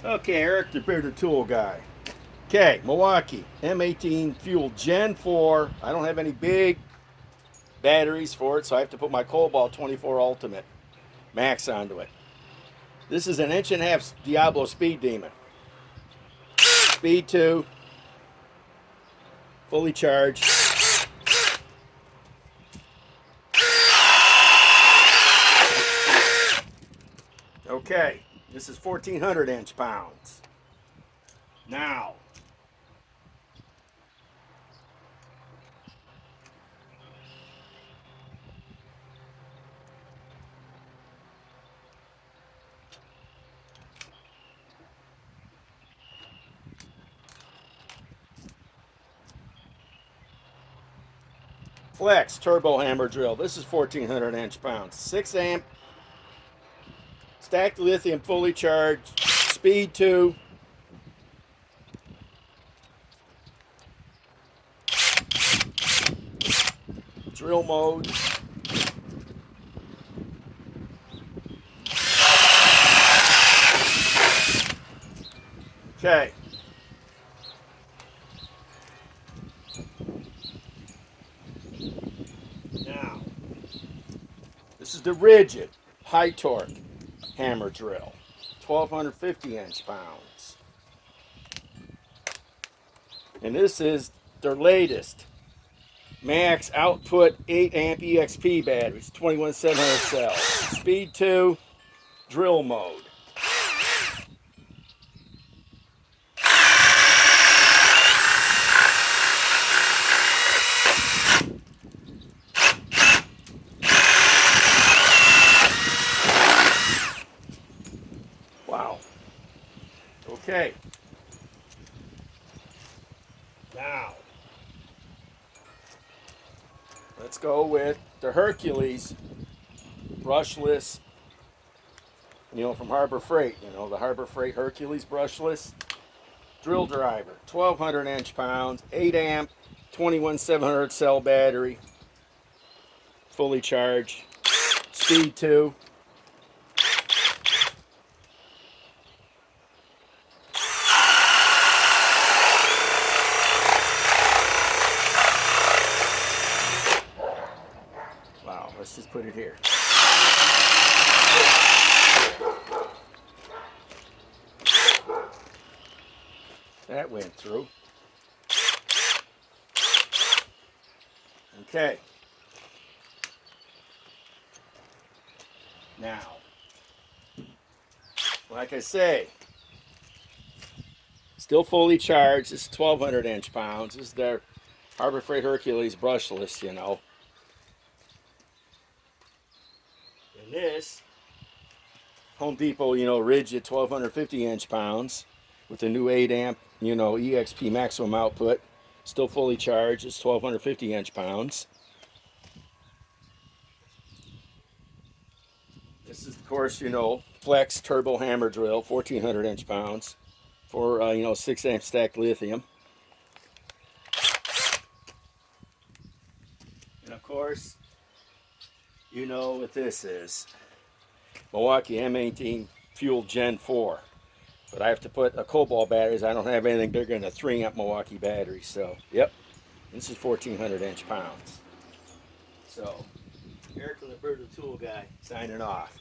Okay, Eric, the bearded tool guy. Okay, Milwaukee M18 fuel Gen 4. I don't have any big batteries for it, so I have to put my KOBALT 24 Ultimate MAXX onto it. This is an 1.5-inch DIALBO Speed Demon. Speed 2, fully charged. Okay, this is 1,400 inch-pounds. Now, Flex turbo hammer drill. This is 1,400 inch-pounds. 6 amp, stacked lithium, fully charged. Speed 2. Drill mode. Okay. Now, this is the RIDGID high torque hammer drill. 1,250 inch-pounds. And this is their latest MAXX output 8 amp EXP batteries, 21700 cells. Speed 2, drill mode. Wow. Okay. Now, let's go with the Hercules brushless, from Harbor Freight, the Harbor Freight Hercules brushless drill driver. 1,200 inch-pounds, 8 amp, 21700 cell battery, fully charged. Speed 2. Wow, let's just put it here. That went through. Okay. Now, like I say, still fully charged. This is 1,200 inch-pounds. This is their Harbor Freight Hercules brushless, And this, Home Depot, RIDGID 1,250 inch-pounds with the new 8 amp, EXP maximum output. Still fully charged. It's 1,250 inch-pounds. This is, of course, Flex turbo hammer drill, 1,400 inch-pounds for, 6 amp stacked lithium. And of course, what this is. Milwaukee M18 fuel Gen 4. But I have to put a KOBALT batteries. I don't have anything bigger than a 3 amp Milwaukee battery. So, yep, this is 1,400 inch-pounds. So, Eric the Bird Tool Guy signing off.